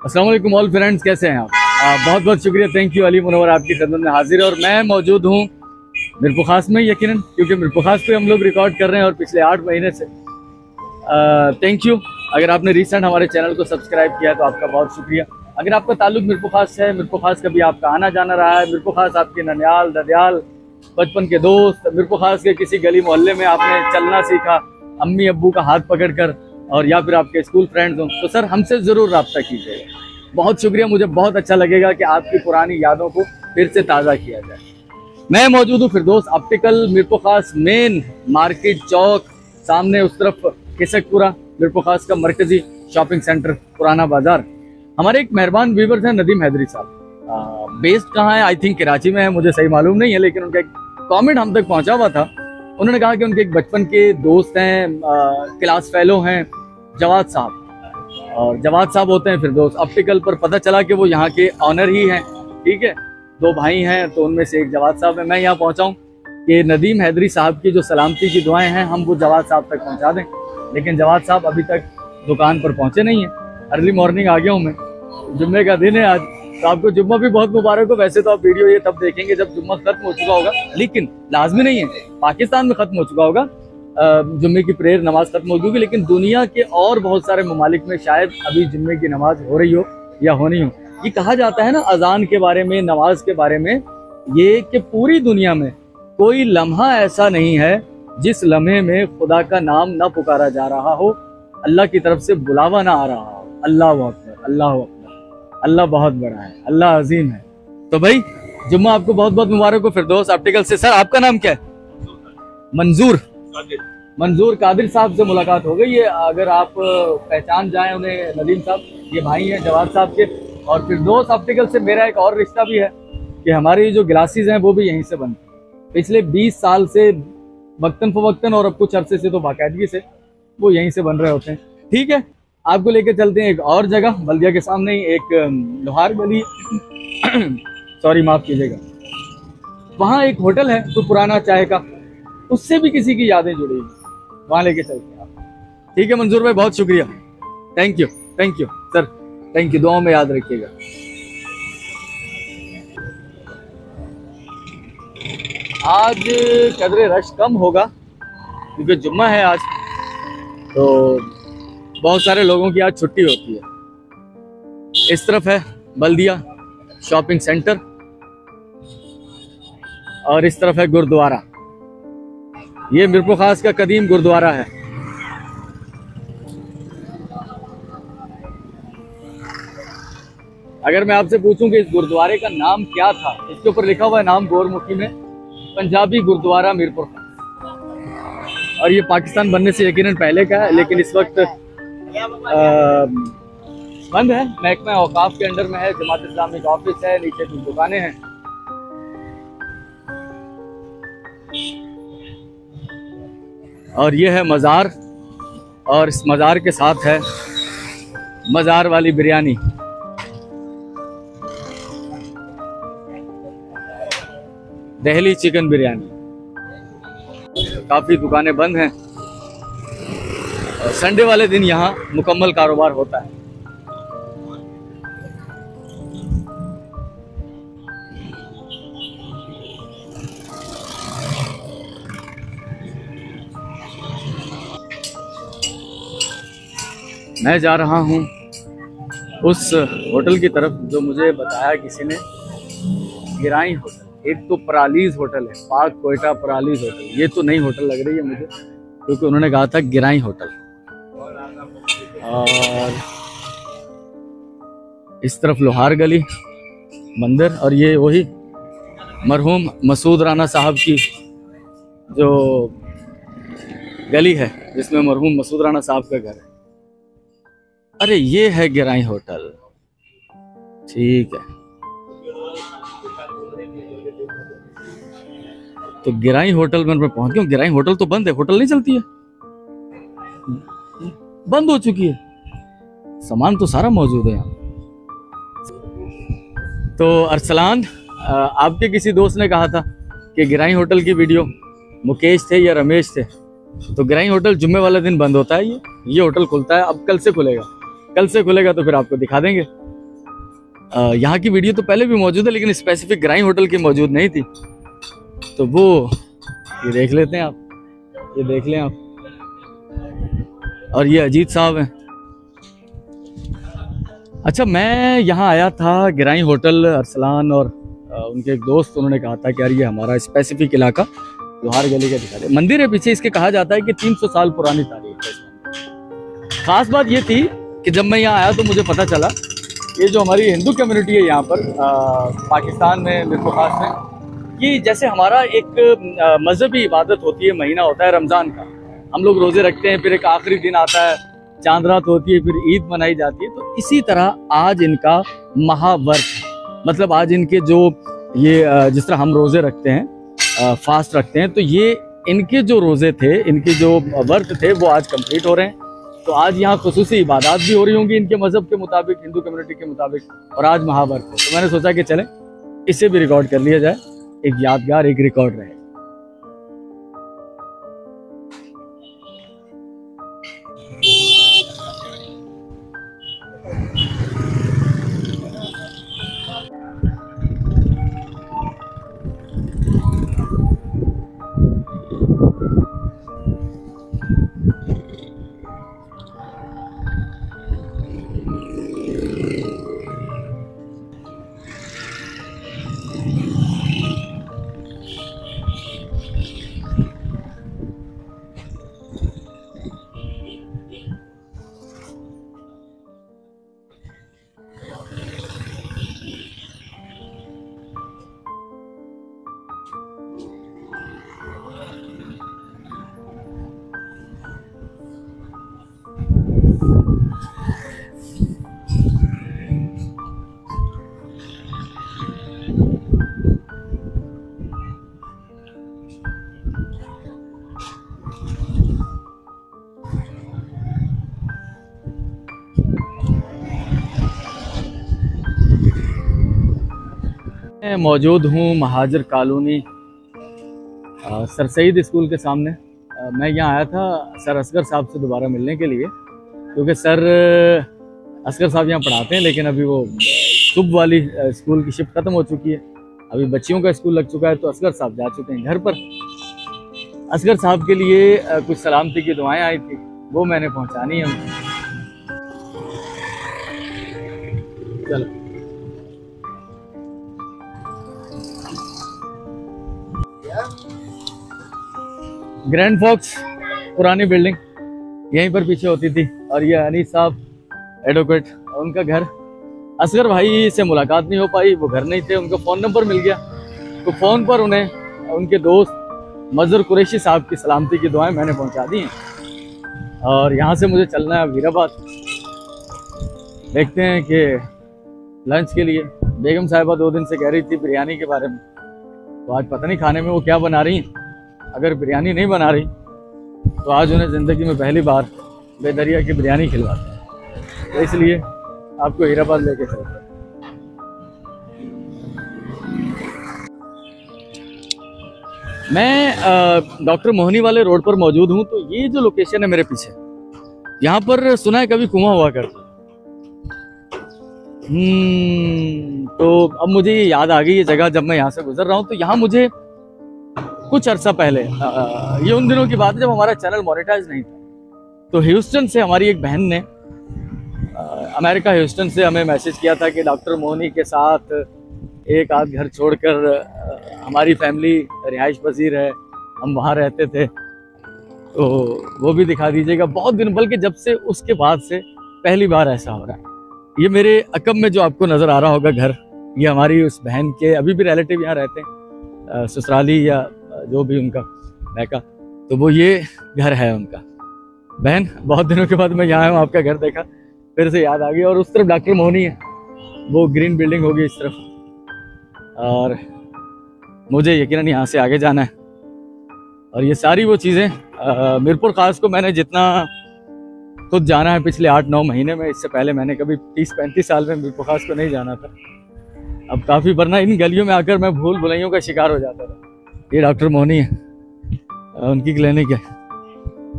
अस्सलाम वालेकुम all friends, कैसे हैं आप? बहुत बहुत शुक्रिया, थैंक यू। अली मुनव्वर आपकी खिदमत में हाजिर है और मैं मौजूद हूँ मीरपुखास में, यकीनन क्योंकि मीरपुखास पे हम लोग रिकॉर्ड कर रहे हैं और पिछले 8 महीने से। Thank you. अगर आपने रिसेंट हमारे चैनल को सब्सक्राइब किया तो आपका बहुत शुक्रिया। अगर आपका ताल्लुक मीरपुखास से है, मीरपुखास कभी आपका आना जाना रहा है, मीरपुखास आपके ननियाल ददियाल बचपन के दोस्त, मीरपुखास के किसी गली मोहल्ले में आपने चलना सीखा अम्मी अब्बू का हाथ पकड़कर, और या फिर आपके स्कूल फ्रेंड्स हों, तो सर हमसे ज़रूर रब्ता कीजिएगा। बहुत शुक्रिया, मुझे बहुत अच्छा लगेगा कि आपकी पुरानी यादों को फिर से ताज़ा किया जाए। मैं मौजूद हूँ फिरदौस ऑप्टिकल, मीरपुखास मेन मार्केट चौक, सामने उस तरफ किसकपुरा, मीरपुखास का मरकजी शॉपिंग सेंटर पुराना बाजार। हमारे एक मेहरबान व्यूवर्स हैं नदीम हैदरी साहब, बेस्ड कहाँ है? आई थिंक कराची में है, मुझे सही मालूम नहीं है, लेकिन उनका एक कमेंट हम तक पहुंचा हुआ था। उन्होंने कहा कि उनके एक बचपन के दोस्त हैं, क्लास फेलो हैं, जवाद साहब, और जवाद साहब होते हैं फिरदौस ऑप्टिकल पर। पता चला कि वो यहाँ के ऑनर ही हैं, ठीक है, 2 भाई हैं, तो उनमें से एक जवाद साहब है। मैं यहाँ पहुँचा हूँ कि नदीम हैदरी साहब की जो सलामती की दुआएं हैं हम वो जवाद साहब तक पहुँचा दें, लेकिन जवाद साहब अभी तक दुकान पर पहुँचे नहीं हैं। अर्ली मॉर्निंग आ गया हूँ मैं, जुम्मे का दिन है आज, तो आपको जुम्मा भी बहुत मुबारक हो। वैसे तो आप वीडियो ये तब देखेंगे जब जुम्मा खत्म हो चुका होगा, लेकिन लाजमी नहीं है, पाकिस्तान में खत्म हो चुका होगा, जुम्मे की प्रेयर नमाज खत्म हो चुकी, लेकिन दुनिया के और बहुत सारे ममालिक में शायद अभी जुम्मे की नमाज हो रही हो या होनी हो। ये कहा जाता है ना अजान के बारे में, नमाज के बारे में, ये कि पूरी दुनिया में कोई लम्हा ऐसा नहीं है जिस लम्हे में खुदा का नाम ना पुकारा जा रहा हो, अल्लाह की तरफ से बुलावा ना आ रहा हो। अल्लाह अकबर, अल्लाह अकबर, अल्लाह बहुत बड़ा है, अल्लाह अजीम है। तो भाई जुम्मा आपको बहुत बहुत मुबारक हो फिरदौस ऑप्टिकल से। सर आपका नाम क्या है? मंजूर कादिर साहब से मुलाकात हो गई है, अगर आप पहचान जाएं उन्हें, नदीम साहब ये भाई हैं जवाद साहब के। और फिरदौस ऑप्टिकल से मेरा एक और रिश्ता भी है कि हमारी जो ग्लासेस हैं वो भी यहीं से बनती हैं। पिछले 20 साल से वक्तन फवक्तन और अब कुछ अरसे से तो बाकायदगी से वो यहीं से बन रहे होते हैं। ठीक है, आपको लेके चलते हैं एक और जगह, बल्दिया के सामने ही एक लोहार गली सॉरी माफ कीजिएगा, वहाँ एक होटल है तो पुराना चाय का, उससे भी किसी की यादें जुड़ी हुई, वहाँ लेके चलते हैं आप। ठीक है मंजूर भाई, बहुत शुक्रिया, thank you sir, thank you, दुआओं में याद रखिएगा। आज कदरे रश कम होगा क्योंकि जुम्मा है आज, तो बहुत सारे लोगों की आज छुट्टी होती है। इस तरफ है बल्दिया शॉपिंग सेंटर और इस तरफ है गुरुद्वारा। ये मीरपुखास का कदीम गुरुद्वारा है। अगर मैं आपसे पूछूं कि इस गुरुद्वारे का नाम क्या था, इसके ऊपर लिखा हुआ है नाम गोरमुखी में, पंजाबी गुरुद्वारा मीरपुखास, और ये पाकिस्तान बनने से यकीनन पहले का है, लेकिन इस वक्त बंद है। महकमा औकाफ के अंडर में है, जमात इस्लामी ऑफिस है, नीचे कुछ दुकानें हैं। और ये है मज़ार, और इस मज़ार के साथ है मज़ार वाली बिरयानी। दिल्ली चिकन बिरयानी। काफ़ी दुकानें बंद हैं, संडे वाले दिन यहाँ मुकम्मल कारोबार होता है। मैं जा रहा हूँ उस होटल की तरफ जो मुझे बताया किसी ने, गिराई होटल। एक तो परालीज होटल है, पाक कोयटा परालीज होटल, ये तो नई होटल लग रही है मुझे, क्योंकि उन्होंने कहा था गिराई होटल। और इस तरफ लोहार गली मंदिर, और ये वही मरहूम मसूद राना साहब की जो गली है जिसमें मरहूम मसूद राना साहब का घर है। अरे ये है गिराई होटल, ठीक है। तो गिराई होटल में मैं पहुंच गया। गिराई होटल तो बंद है, होटल नहीं चलती है, बंद हो चुकी है। सामान तो सारा मौजूद है यहाँ। तो अरसलान, आपके किसी दोस्त ने कहा था कि गिराई होटल की वीडियो, मुकेश थे या रमेश थे, तो गिराई होटल जुम्मे वाला दिन बंद होता है ये, ये होटल खुलता है, अब कल से खुलेगा, कल से खुलेगा तो फिर आपको दिखा देंगे। यहाँ की वीडियो तो पहले भी मौजूद है, लेकिन स्पेसिफिक ग्राई होटल की मौजूद नहीं थी, तो वो ये देख लेते हैं आप, ये देख लें आप। और ये अजीत साहब हैं। अच्छा, मैं यहाँ आया था गिराई होटल, अरसलान और उनके एक दोस्त, उन्होंने कहा था कि यार ये हमारा स्पेसिफिक इलाका लोहार गली का दिखा दे। मंदिर है पीछे, इसके कहा जाता है कि 300 साल पुरानी तारीख है। खास बात ये थी कि जब मैं यहाँ आया तो मुझे पता चला ये जो हमारी हिंदू कम्युनिटी है यहाँ पर पाकिस्तान में, मिर्पुर खास में, कि जैसे हमारा एक मजहबी इबादत होती है, महीना होता है रमज़ान का, हम लोग रोज़े रखते हैं, फिर एक आखिरी दिन आता है, चांद रात होती है, फिर ईद मनाई जाती है। तो इसी तरह आज इनका महाव्रत, मतलब आज इनके जो ये जिस तरह हम रोज़े रखते हैं, फास्ट रखते हैं, तो ये इनके जो रोज़े थे, इनके जो व्रत थे, वो आज कंप्लीट हो रहे हैं। तो आज यहाँ खुसूसी इबादत भी हो रही होंगी इनके मज़हब के मुताबिक, हिंदू कम्युनिटी के मुताबिक, और आज महाव्रत है। तो मैंने सोचा कि चलें इसे भी रिकॉर्ड कर लिया जाए, एक यादगार, एक रिकॉर्ड रहे। मैं मौजूद हूँ महाजर कॉलोनी सर सईद स्कूल के सामने। मैं यहाँ आया था सर असगर साहब से दोबारा मिलने के लिए, क्योंकि सर असगर साहब यहाँ पढ़ाते हैं, लेकिन अभी वो सुबह वाली स्कूल की शिफ्ट ख़त्म हो चुकी है, अभी बच्चियों का स्कूल लग चुका है, तो असगर साहब जा चुके हैं घर पर। असगर साहब के लिए कुछ सलामती की दुआएं आई थी, वो मैंने पहुँचानी है। चलो, ग्रैंड फॉक्स पुरानी बिल्डिंग यहीं पर पीछे होती थी, और ये अनीस साहब एडवोकेट, उनका घर। असगर भाई से मुलाकात नहीं हो पाई, वो घर नहीं थे, उनका फ़ोन नंबर मिल गया, तो फ़ोन पर उन्हें उनके दोस्त मजहर कुरैशी साहब की सलामती की दुआएं मैंने पहुंचा दी हैं। और यहाँ से मुझे चलना है वीराबाद। देखते हैं कि लंच के लिए बेगम साहिबा 2 दिन से कह रही थी बिरयानी के बारे में, तो आज पता नहीं खाने में वो क्या बना रही हैं। अगर बिरयानी नहीं बना रही तो आज उन्हें ज़िंदगी में पहली बार बेदरिया की बिरयानी खिलवाते हैं, तो इसलिए आपको हीराबाद लेके चलते हैं। मैं डॉक्टर मोहनी वाले रोड पर मौजूद हूँ। तो ये जो लोकेशन है मेरे पीछे, यहाँ पर सुना है कभी कुआं हुआ करता। तो अब मुझे ये याद आ गई ये जगह, जब मैं यहाँ से गुजर रहा हूँ। तो यहाँ मुझे कुछ अरसा पहले, ये उन दिनों की बात है जब हमारा चैनल मोनेटाइज नहीं था, तो ह्यूस्टन से हमारी एक बहन ने, अमेरिका ह्यूस्टन से हमें मैसेज किया था कि डॉक्टर मोहनी के साथ एक आध घर छोड़कर हमारी फैमिली रिहाइश पजीर है, हम वहाँ रहते थे, तो वो भी दिखा दीजिएगा। बहुत दिन, बल्कि जब से उसके बाद से पहली बार ऐसा हो रहा है। ये मेरे अकब में जो आपको नज़र आ रहा होगा घर, ये हमारी उस बहन के अभी भी रिलेटिव यहाँ रहते हैं, ससुराली या जो भी उनका मैका, तो वो ये घर है उनका। बहन, बहुत दिनों के बाद मैं यहाँ हूँ, आपका घर देखा, फिर से याद आ गई। और उस तरफ डॉक्टर मोहनी है, वो ग्रीन बिल्डिंग होगी इस तरफ, और मुझे यकीनन यहाँ से आगे जाना है। और ये सारी वो चीज़ें मिरपुर खास को मैंने जितना खुद जाना है पिछले 8-9 महीने में, इससे पहले मैंने कभी 30-35 साल में मिरपुर खास को नहीं जाना था। अब काफ़ी, वरना इन गलियों में आकर मैं भूल भुलैयों का शिकार हो जाता था। ये डॉक्टर मोहनी है, उनकी क्लिनिक है।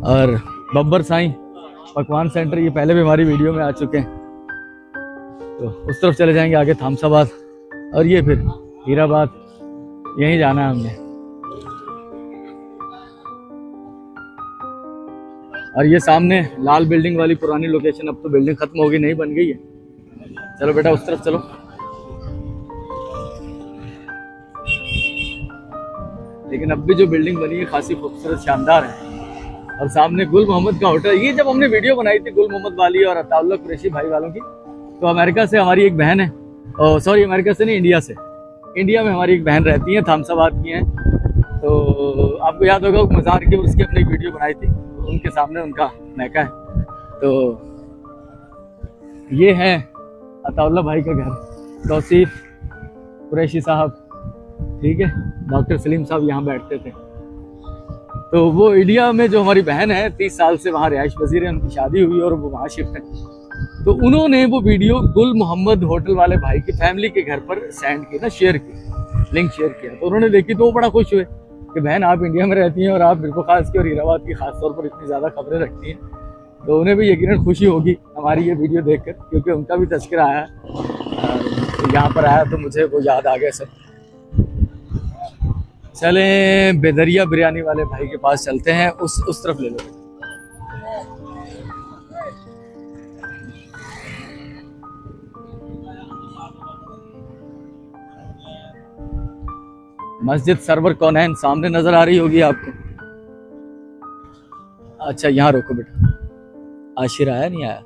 और बब्बर साईं पकवान सेंटर, ये पहले भी हमारी वीडियो में आ चुके हैं। तो उस तरफ चले जाएंगे आगे थामसाबाद, और ये फिर हीराबाद, यहीं जाना है हमने। और ये सामने लाल बिल्डिंग वाली पुरानी लोकेशन, अब तो बिल्डिंग खत्म होगी, नहीं बन गई है। चलो बेटा उस तरफ चलो। लेकिन अब भी जो बिल्डिंग बनी है खासी खूबसूरत शानदार है। और सामने गुल मोहम्मद का होटल। ये जब हमने वीडियो बनाई थी गुल मोहम्मद वाली और अताउल्ला कुरैशी भाई वालों की, तो अमेरिका से हमारी एक बहन है, सॉरी अमेरिका से नहीं, इंडिया से, इंडिया में हमारी एक बहन रहती है, थामसाबाद की हैं। तो आपको याद होगा मज़ार की उसकी अपनी एक वीडियो बनाई थी, उनके सामने उनका मैका है। तो ये है अताउल्ला भाई का घर, तौसीफ कुरैशी साहब, ठीक है, डॉक्टर सलीम साहब यहाँ बैठते थे। तो वो इंडिया में जो हमारी बहन है 30 साल से वहाँ रिहाइश पजीर है, उनकी शादी हुई और वो वहाँ शिफ्ट है। तो उन्होंने वो वीडियो गुल मोहम्मद होटल वाले भाई की फैमिली के घर पर सेंड की ना, शेयर की, लिंक शेयर किया। तो उन्होंने देखी तो वो बड़ा खुश हुए कि बहन आप इंडिया में रहती हैं और आप मिरपुखास की और हीराबाद की खासतौर पर इतनी ज़्यादा खबरें रखती हैं। तो उन्हें भी यकीनन खुशी होगी हमारी ये वीडियो देखकर, क्योंकि उनका भी तज़किरा आया, यहाँ पर आया तो मुझे वो याद आ गया सब। चले बेदरिया बिरयानी वाले भाई के पास चलते हैं, उस तरफ ले लो। मस्जिद सरवर कौनैन सामने नजर आ रही होगी आपको। अच्छा यहाँ रोको बेटा, आशिर आया नहीं आया?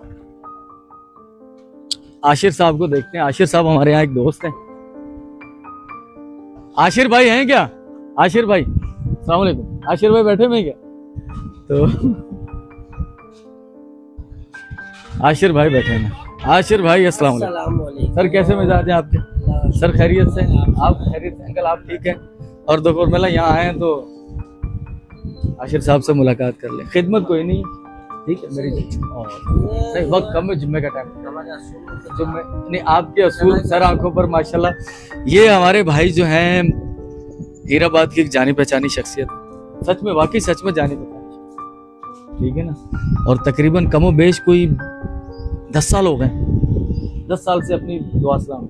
आशिर साहब को देखते हैं। आशिर साहब हमारे यहाँ एक दोस्त हैं। आशिर भाई हैं क्या? आशिर भाई अस्सलाम वालेकुम। आशिर भाई बैठे में क्या? तो आशिर भाई बैठे हैं। आशिर भाई अस्सलाम वालेकुम। सर कैसे मिजाज हैं आपके? सर खैरियत से? आप खैरियत से? अंकल आप ठीक है? और दोपहर मेला यहाँ आए हैं तो आशिर साहब से मुलाकात कर लें। खिदमत कोई नहीं, ठीक है मेरी नहीं, वक्त कम है, जुम्मे का टाइम, जुम्मे नहीं, आपके असूल सर आंखों पर माशाल्लाह। ये हमारे भाई जो हैं हीराबाद की एक जानी पहचानी शख्सियत, सच में, वाकई सच में जानी पहचानी, ठीक है ना। और तकरीबन कमो बेश कोई 10 साल हो गए, 10 साल से अपनी दुआ सलाम,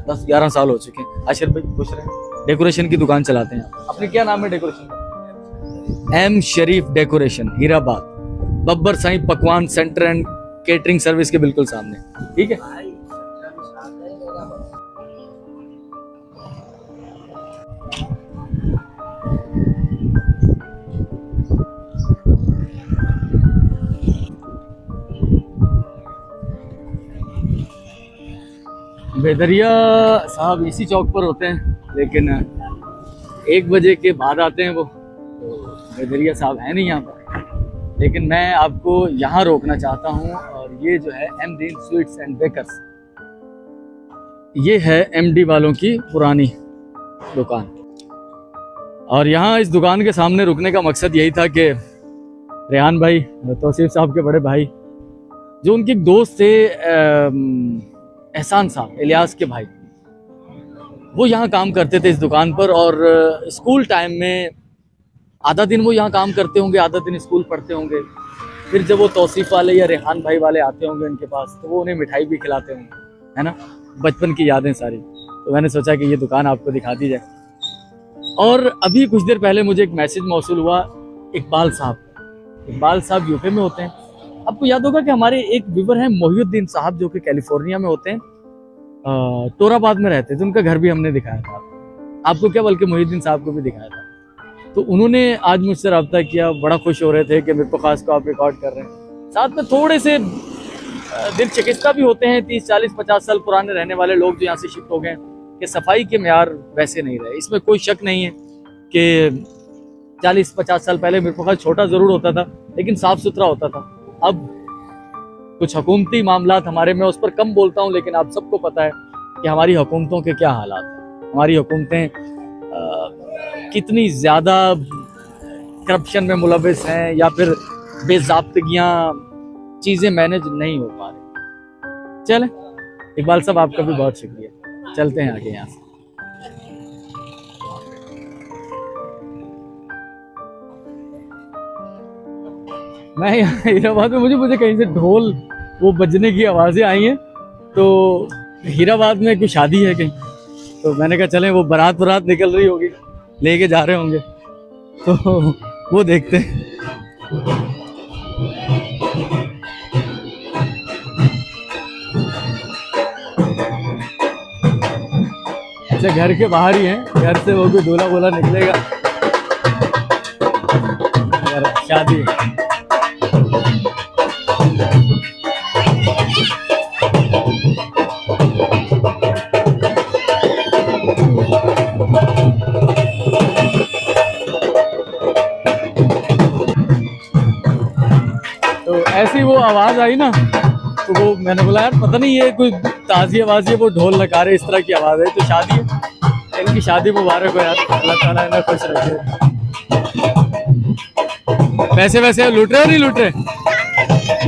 10-11 साल हो चुके हैं। आशिर भाई खुश रहे। डेकोरेशन की दुकान चलाते हैं। अपने क्या नाम है डेकोरेशन का? एम शरीफ डेकोरेशन, हीराबाद, बब्बर साईं पकवान सेंटर एंड केटरिंग सर्विस के बिल्कुल सामने, ठीक है। बेदरिया साहब इसी चौक पर होते हैं, लेकिन 1 बजे के बाद आते हैं वो, तो बेदरिया साहब है नहीं यहाँ पर। लेकिन मैं आपको यहाँ रोकना चाहता हूँ, और ये जो है एमडी स्वीट्स एंड बेकर्स, ये है एमडी वालों की पुरानी दुकान। और यहाँ इस दुकान के सामने रुकने का मकसद यही था कि रेहान भाई, तौसीफ साहब के बड़े भाई, जो उनके दोस्त थे एहसान साहब, इलियास के भाई, वो यहाँ काम करते थे इस दुकान पर। और स्कूल टाइम में आधा दिन वो यहाँ काम करते होंगे, आधा दिन स्कूल पढ़ते होंगे। फिर जब वो तौसीफ वाले या रेहान भाई वाले आते होंगे उनके पास, तो वो उन्हें मिठाई भी खिलाते होंगे, है ना। बचपन की यादें सारी। तो मैंने सोचा कि ये दुकान आपको दिखा दी जाए। और अभी कुछ देर पहले मुझे एक मैसेज मौसूल हुआ इकबाल साहब यूपी में होते हैं। आपको याद होगा कि हमारे एक व्यूवर हैं मोहिउद्दीन साहब, जो कि कैलिफोर्निया में होते हैं, तोराबाद में रहते थे। उनका घर भी हमने दिखाया था आपको, क्या बल्कि मोहिउद्दीन साहब को भी दिखाया था। तो उन्होंने आज मुझसे रब्ता किया, बड़ा खुश हो रहे थे कि मिरपुखास को आप रिकॉर्ड कर रहे हैं। साथ में थोड़े से दिल चिकित्सा भी होते हैं, 30, 40, 50 साल पुराने रहने वाले लोग जो यहाँ से शिफ्ट हो गए, कि सफाई के म्यार वैसे नहीं रहे। इसमें कोई शक नहीं है कि 40-50 साल पहले मिरपुखास छोटा ज़रूर होता था, लेकिन साफ़ सुथरा होता था। अब कुछ हुकूमती मामलात हमारे, मैं उस पर कम बोलता हूँ, लेकिन आप सबको पता है कि हमारी हुकूमतों के क्या हालात हैं। हमारी हुकूमतें कितनी ज़्यादा करप्शन में मुलविस हैं, या फिर बेज़ाब्तगियाँ, चीज़ें मैनेज नहीं हो पा रही। चलें, इकबाल साहब आपका भी बहुत शुक्रिया। चलते हैं आगे यहाँ से। मैं यहाँ हीराबाद में, मुझे कहीं से ढोल वो बजने की आवाज़ें आई हैं, तो हीराबाद में कोई शादी है कहीं, तो मैंने कहा चलें, वो बारात निकल रही होगी, लेके जा रहे होंगे, तो वो देखते हैं। अच्छा, घर के बाहर ही हैं, घर से वो कोई दूल्हा वोला निकलेगा, शादी है। तो ऐसी वो आवाज आई ना, तो वो मैंने बोला यार पता नहीं ये कोई ताज़ी आवाज है, वो ढोल नकारे इस तरह की आवाज है, तो शादी है, इनकी शादी मुबारक हो यार, अल्लाह ताला इन्हें खुश रखे। पैसे वैसे लूट रहे हो नहीं लूट रहे?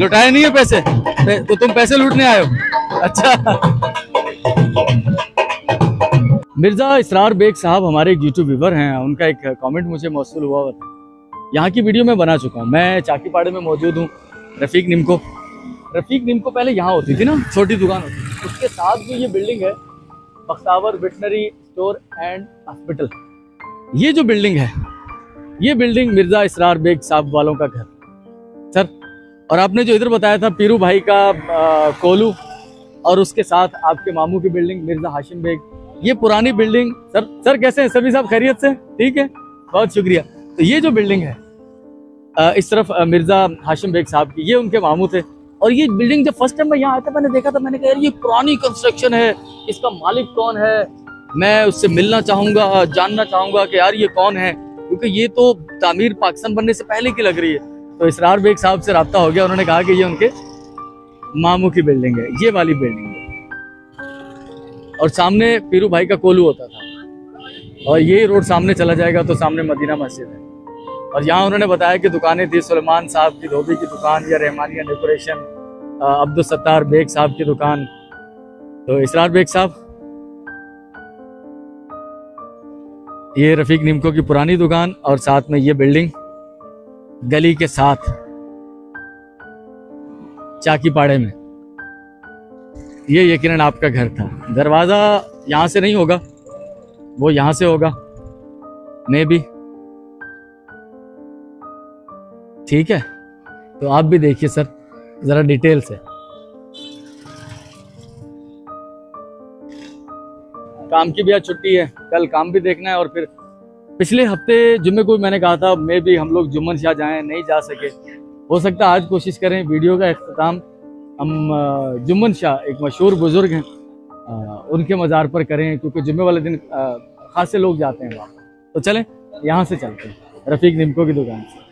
लुटाए नहीं है पैसे? तो तुम पैसे लूटने आए हो? अच्छा। मिर्जा इसरार बेग साहब हमारे एक यूट्यूब व्यूवर हैं, उनका एक कमेंट मुझे मौसूल हुआ। यहाँ की वीडियो मैं बना चुका हूँ, मैं चाकीपाड़े में मौजूद हूँ। रफ़ीक निम्को पहले यहाँ होती थी ना, छोटी दुकान होती थी, उसके साथ भी ये बिल्डिंग है, Bakhtawar veterinary store and hospital. ये जो बिल्डिंग है, ये बिल्डिंग मिर्जा इसरार बेग साहब वालों का घर सर। और आपने जो इधर बताया था पीरू भाई का कोलू, और उसके साथ आपके मामू की बिल्डिंग मिर्जा हाशिम बेग, ये पुरानी बिल्डिंग। सर कैसे हैं सभी साहब? खैरियत से? ठीक है, बहुत शुक्रिया। तो ये जो बिल्डिंग है इस तरफ मिर्जा हाशिम बेग साहब की, ये उनके मामू थे। और ये बिल्डिंग जब फर्स्ट टाइम मैं यहाँ आया था, मैंने देखा था, मैंने कहा यार ये पुरानी कंस्ट्रक्शन है, इसका मालिक कौन है, मैं उससे मिलना चाहूंगा, जानना चाहूंगा कि यार ये कौन है, क्योंकि ये तो तामीर पाकिस्तान बनने से पहले की लग रही है। तो इसरार बेग साहब से रब्ता हो गया, उन्होंने कहा कि ये उनके मामू की बिल्डिंग है, ये वाली बिल्डिंग है। और सामने पीरू भाई का कोलू होता था, और ये रोड सामने चला जाएगा तो सामने मदीना मस्जिद है। और यहाँ उन्होंने बताया कि दुकानें थी, सुलेमान साहब की धोबी की दुकान, या रहमानिया डेकोरेशन, अब्दुल सत्तार बेग साहब की दुकान। तो इसरार बेग साहब, ये रफ़ीक निम्को की पुरानी दुकान, और साथ में ये बिल्डिंग गली के साथ चाकीपाड़े में, ये यकीनन आपका घर था। दरवाजा यहाँ से नहीं होगा, वो यहाँ से होगा मे बी, ठीक है। तो आप भी देखिए सर जरा डिटेल से। काम की भी आज छुट्टी है, कल काम भी देखना है, और फिर पिछले हफ्ते जुम्मे को मैंने कहा था मे भी हम लोग जुम्मन शाह जाएं, नहीं जा सके। हो सकता है आज कोशिश करें वीडियो का इख्तिताम हम जुम्मन शाह, एक मशहूर बुजुर्ग हैं, उनके मज़ार पर करें, क्योंकि जुम्मे वाले दिन खासे लोग जाते हैं वहाँ। तो चलें यहाँ से चलते हैं, रफ़ीक निम्को की दुकान से।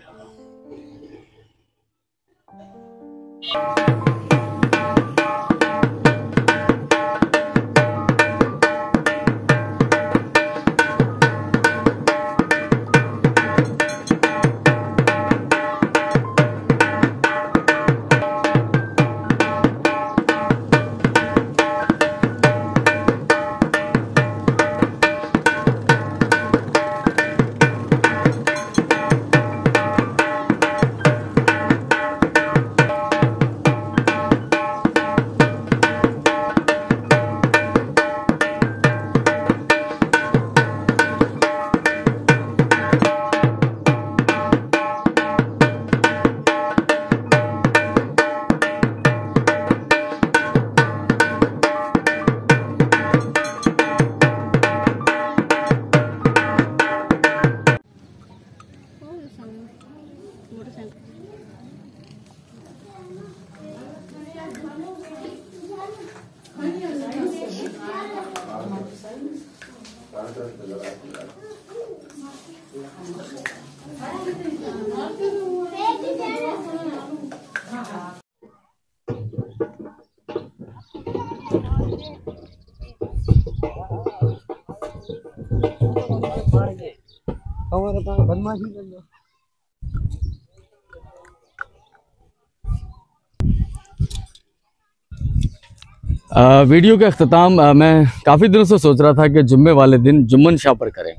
वीडियो का अख्ताम मैं काफ़ी दिनों से सोच रहा था कि जुम्मे वाले दिन जुम्मन शाह पर करें।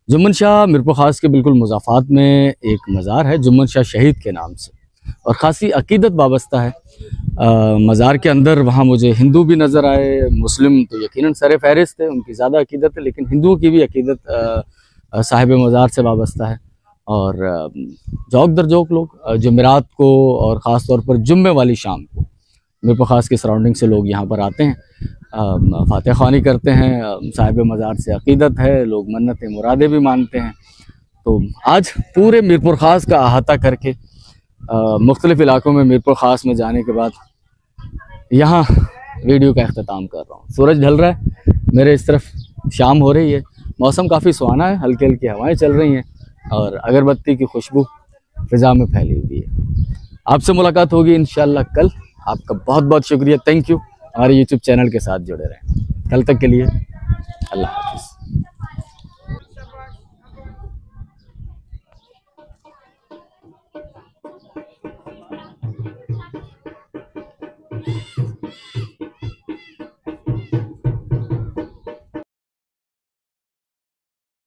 जुम्मन शाह मीरपुर खास के बिल्कुल मुज़ाफ़ात में एक मज़ार है जुम्मन शाह शहीद के नाम से, और ख़ासी अकीदत वाबस्ता है। मज़ार के अंदर वहाँ मुझे हिंदू भी नज़र आए, मुस्लिम तो यकीनन सर फहरिस्त थे, उनकी ज़्यादा अकीदत है, लेकिन हिंदुओं की भी अकीदत साहिब मज़ार से वाबस्ता है। और जौक दर जौक लोग जुमेरात को और ख़ास तौर पर जुम्मे वाली शाम को मीरपुर ख़ास की सराउंडिंग से लोग यहाँ पर आते हैं, फातिहा ख़्वानी करते हैं। साहिब मज़ार से अकीदत है, लोग मन्नतें मुरादें भी मानते हैं। तो आज पूरे मीरपुर ख़ास का अहाता करके मुख्तलिफ़ इलाकों में मीरपुर ख़ास में जाने के बाद यहाँ वीडियो का अख्ताम कर रहा हूँ। सूरज ढल रहा है, मेरे इस तरफ शाम हो रही है, मौसम काफ़ी सुहाना है, हल्की हल्की हवाएं चल रही हैं और अगरबत्ती की खुशबू फ़िज़ा में फैली हुई है। आपसे मुलाकात होगी इंशाअल्लाह कल। आपका बहुत बहुत शुक्रिया, थैंक यू। हमारे यूट्यूब चैनल के साथ जुड़े रहें। कल तक के लिए अल्लाह हाफ़िज़।